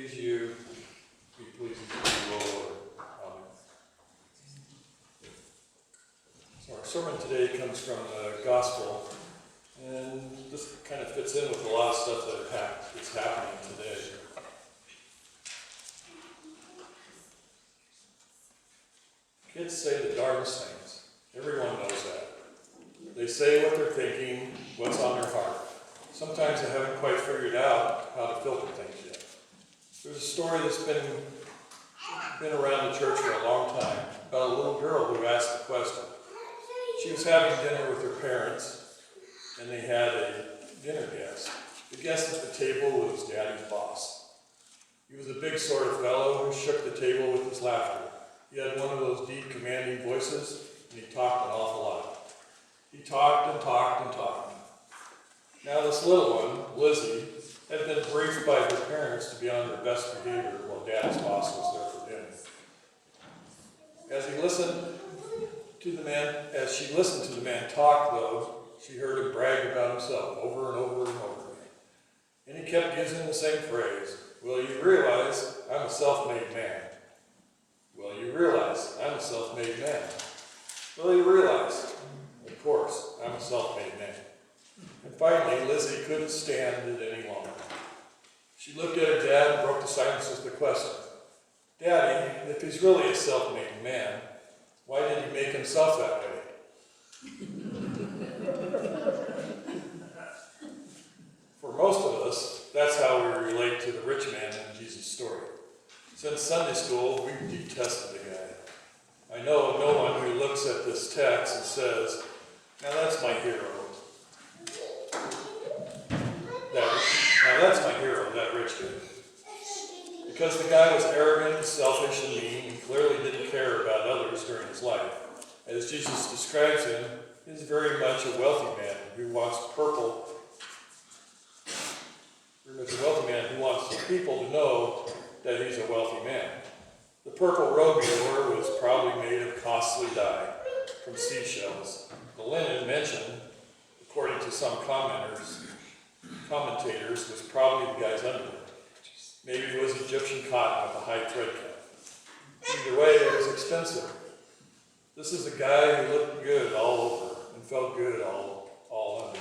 please you, be pleasing to you, O Lord. Amen. So our sermon today comes from the Gospel, and this kind of fits in with a lot of stuff that is happening today. Kids say the darndest things. Everyone knows that. They say what they're thinking, what's on their heart. Sometimes they haven't quite figured out how to filter things yet. There's a story that's been around the church for a long time about a little girl who asked a question. She was having dinner with her parents, and they had a dinner guest. The guest at the table was Daddy's boss. He was a big sort of fellow who shook the table with his laughter. He had one of those deep, commanding voices, and he talked an awful lot. He talked and talked and talked. Now this little one, Lizzie, had been briefed by her parents to be on her best behavior while Daddy's boss was there for dinner. As she listened to the man talk, though, she heard him brag about himself over and over and over again. And he kept using the same phrase, "Well, you realize I'm a self-made man. Well, you realize I'm a self-made man. Well, you realize, of course, I'm a self-made man." And finally, Lizzie couldn't stand it any longer. She looked at her dad and broke the silence with the question, "Daddy, if he's really a self-made man, why did he make himself that way?" For most of us, that's how we relate to the rich man in Jesus' story. Since Sunday school, we've detested the guy. I know of no one who looks at this text and says, "Now that's my hero. That rich guy." Because the guy was arrogant, selfish, and mean, and clearly didn't care about others during his life. As Jesus describes him, he's very much a wealthy man who wants people to know that he's a wealthy man. The purple robe he wore was probably made of costly dye from seashells. The linen mentioned, according to some commentators, was probably the guy's underwear. Maybe it was Egyptian cotton with a high thread count. Either way, it was expensive. This is a guy who looked good all over and felt good all under.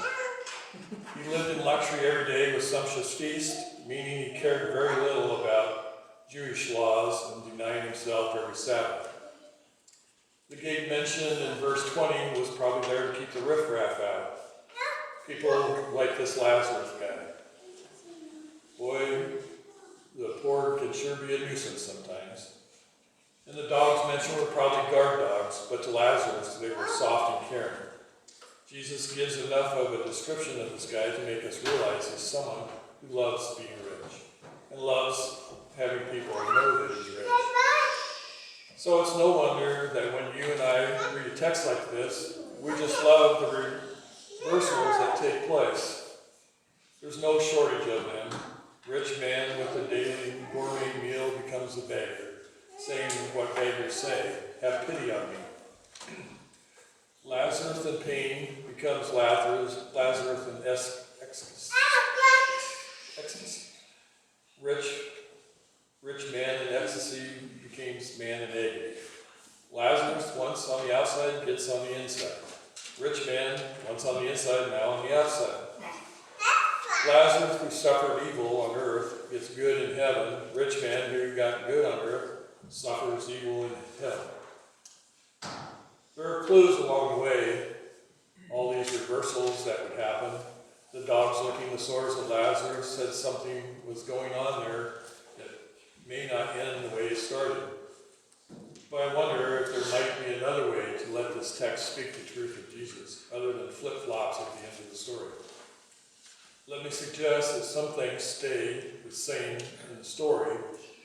He lived in luxury every day with sumptuous feast, meaning he cared very little about Jewish laws and denying himself every Sabbath. The gate mentioned in verse 20 was probably there to keep the riffraff out. People like this Lazarus guy. Boy, the poor can sure be a nuisance sometimes. And the dogs mentioned were probably guard dogs, but to Lazarus they were soft and caring. Jesus gives enough of a description of this guy to make us realize he's someone who loves being rich and loves having people know that he's rich. So it's no wonder that when you and I read a text like this, we just love the reversals that take place. There's no shortage of them. Rich man with a daily gourmet meal becomes a beggar, saying what beggars say, "Have pity on me." Lazarus in pain becomes Lazarus in ecstasy. Rich man in ecstasy becomes man in agony. Lazarus, once on the outside, gets on the inside. Rich man, once on the inside, now on the outside. Lazarus, who suffered evil on earth, gets good in heaven. Rich man, who got good on earth, suffers evil in hell. There are clues along the way, all these reversals that would happen. The dogs licking the sores of Lazarus said something was going on there that may not end the way it started. But I wonder if there might be another way to let this text speak the truth of Jesus, other than flip-flops at the end of the story. Let me suggest that some things stay the same in the story,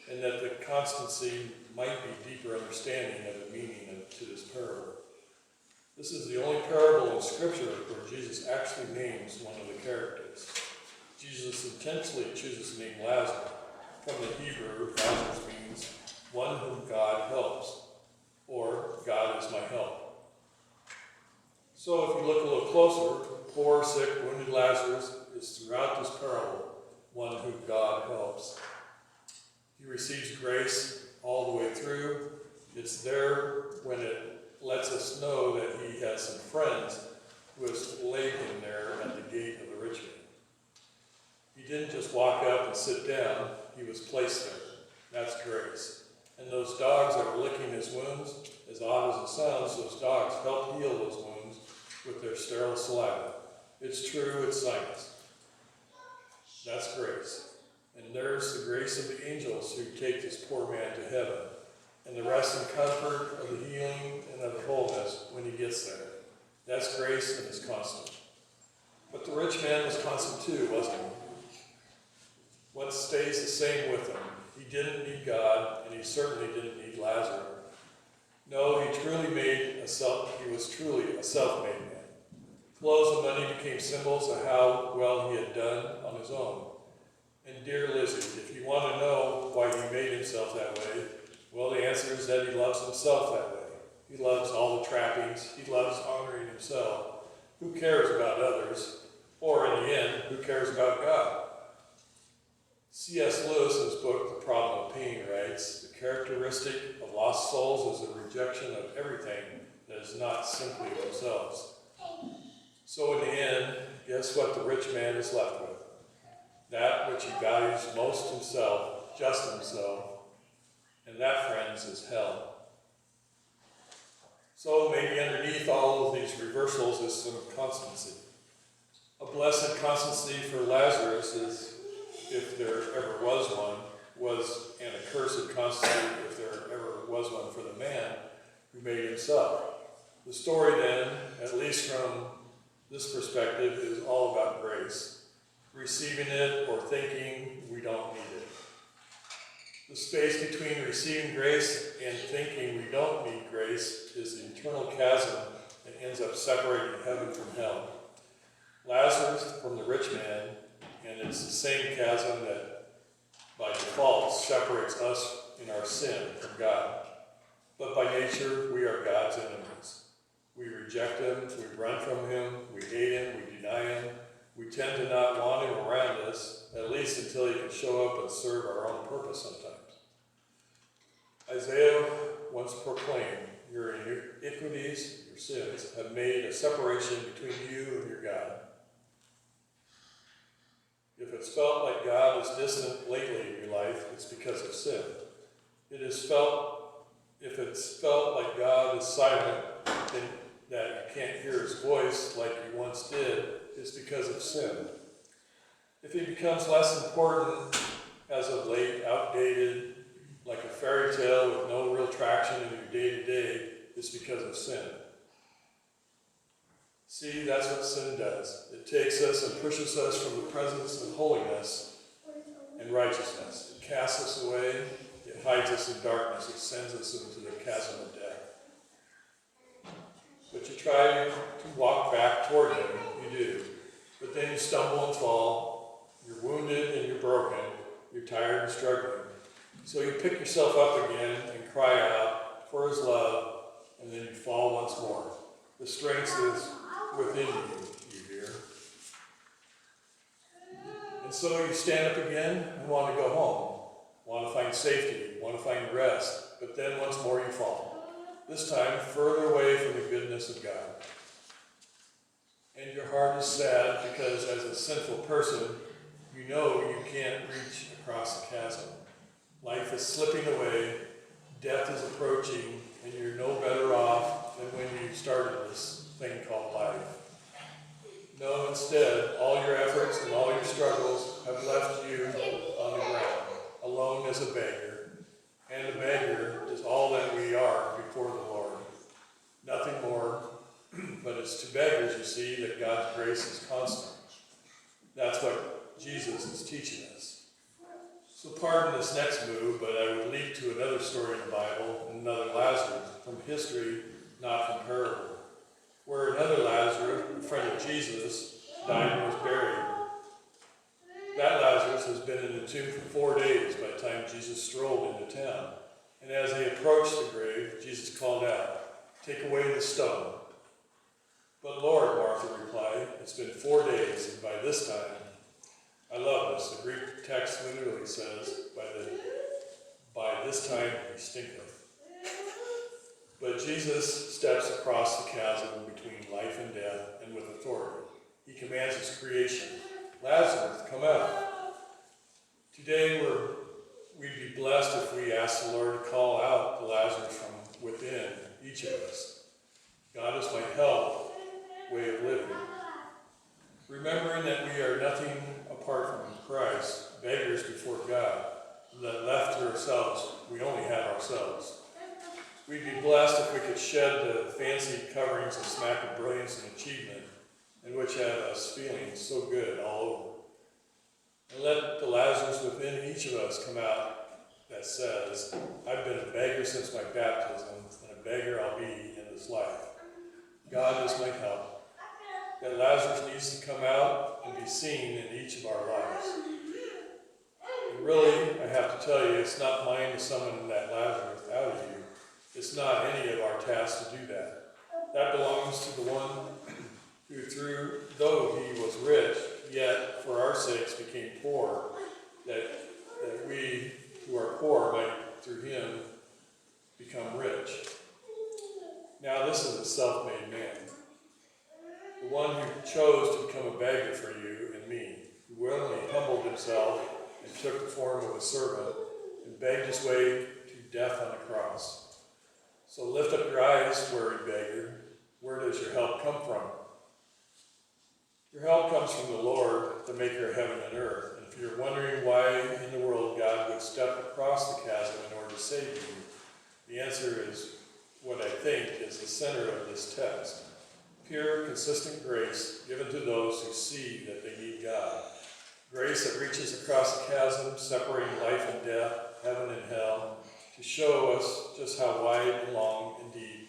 and that the constancy might be deeper understanding of the meaning to this parable. This is the only parable in Scripture where Jesus actually names one of the characters. Jesus intentionally chooses the name Lazarus. From the Hebrew, Lazarus means one whom God helps, or God is my help. So if you look a little closer, poor, sick, wounded Lazarus is throughout this parable one whom God helps. receives grace all the way through. It's there when it lets us know that he has some friends who has laid him there at the gate of the rich man. He didn't just walk up and sit down, he was placed there. That's grace. And those dogs that were licking his wounds, as odd as it sounds, those dogs helped heal those wounds with their sterile saliva. It's true, it's science. That's grace. And there's the grace of the angels who take this poor man to heaven, and the rest and comfort of the healing and of the wholeness when he gets there. That's grace and it's constant. But the rich man was constant too, wasn't he? What stays the same with him? He didn't need God, and he certainly didn't need Lazarus. No, he was truly a self-made man. Clothes and money became symbols of how well he had done on his own. And dear Lizzie, if you want to know why he made himself that way, well, the answer is that he loves himself that way. He loves all the trappings. He loves honoring himself. Who cares about others? Or in the end, who cares about God? C.S. Lewis, in his book, The Problem of Pain, writes, the characteristic of lost souls is the rejection of everything that is not simply themselves. So in the end, guess what the rich man is left with? That which he values most himself, just himself, and that, friends, is hell. So maybe underneath all of these reversals is some constancy. A blessed constancy for Lazarus is, if there ever was one, was an accursed constancy if there ever was one for the man who made himself. The story then, at least from this perspective, is all about grace. Receiving it or thinking we don't need it. The space between receiving grace and thinking we don't need grace is the eternal chasm that ends up separating heaven from hell. Lazarus from the rich man, and it's the same chasm that by default separates us in our sin from God. But by nature, we are God's enemies. We reject him, we run from him, we hate him, we deny him. We tend to not want him around us, at least until he can show up and serve our own purpose sometimes. Isaiah once proclaimed, your iniquities, your sins, have made a separation between you and your God. If it's felt like God is distant lately in your life, it's because of sin. If it's felt like God is silent and that you can't hear his voice like you once did, it's because of sin. If he becomes less important as of late, outdated, like a fairy tale with no real traction in your day-to-day, it's because of sin. See, that's what sin does. It takes us and pushes us from the presence of holiness and righteousness. It casts us away. It hides us in darkness. It sends us into the chasm of death. But you try to walk back toward him. You do. But then you stumble and fall. You're wounded and you're broken. You're tired and struggling. So you pick yourself up again and cry out for his love, and then you fall once more. The strength is within you hear. And so you stand up again and want to go home, want to find safety, want to find rest, but then once more you fall. This time further away from the goodness of God. And your heart is sad because as a sinful person, you know you can't reach across the chasm. Life is slipping away, death is approaching, and you're no better off than when you started this thing called life. No, instead, all your efforts and all your struggles have left you on the ground, alone as a beggar. And a beggar is all that we are before the Lord. Nothing more, but it's to beggars, you see, that God's grace is constant. That's what Jesus is teaching us. So pardon this next move, but I would leap to another story in the Bible, another Lazarus, from history, not from parable, where another Lazarus, a friend of Jesus, died and was buried. That Lazarus has been in the tomb for 4 days by the time Jesus strolled into town. And as they approached the grave, Jesus called out, "Take away the stone." "But Lord," Martha replied, "it's been 4 days, and by this time," I love this, the Greek text literally says, this time he stinketh. But Jesus steps across the chasm between life and death, and with authority. He commands his creation, Lazarus, come out. Today we'd be blessed if we ask the Lord to call out the Lazarus from within each of us. God is my help, way of living. Remembering that we are nothing apart from Christ, beggars before God, and that left to ourselves, we only have ourselves. We'd be blessed if we could shed the fancy coverings and smack of brilliance and achievement, and which have us feeling so good all over. And let the Lazarus within each of us come out that says, I've been a beggar since my baptism, and a beggar I'll be in this life. God is my help. That Lazarus needs to come out and be seen in each of our lives. And really, I have to tell you, it's not mine to summon that Lazarus out of you. It's not any of our task to do that. That belongs to the one who, though he was rich, yet for our sakes became poor, that we who are poor might, through him, become rich. Now this is a self-made man, the one who chose to become a beggar for you and me, who willingly humbled himself and took the form of a servant and begged his way to death on the cross. So lift up your eyes, weary beggar. Where does your help come from? Your help comes from the Lord, the maker of heaven and earth. And if you're wondering why in the world God would step across the chasm in order to save you, the answer is what I think is the center of this text. Pure, consistent grace given to those who see that they need God. Grace that reaches across the chasm, separating life and death, heaven and hell, to show us just how wide and long, indeed,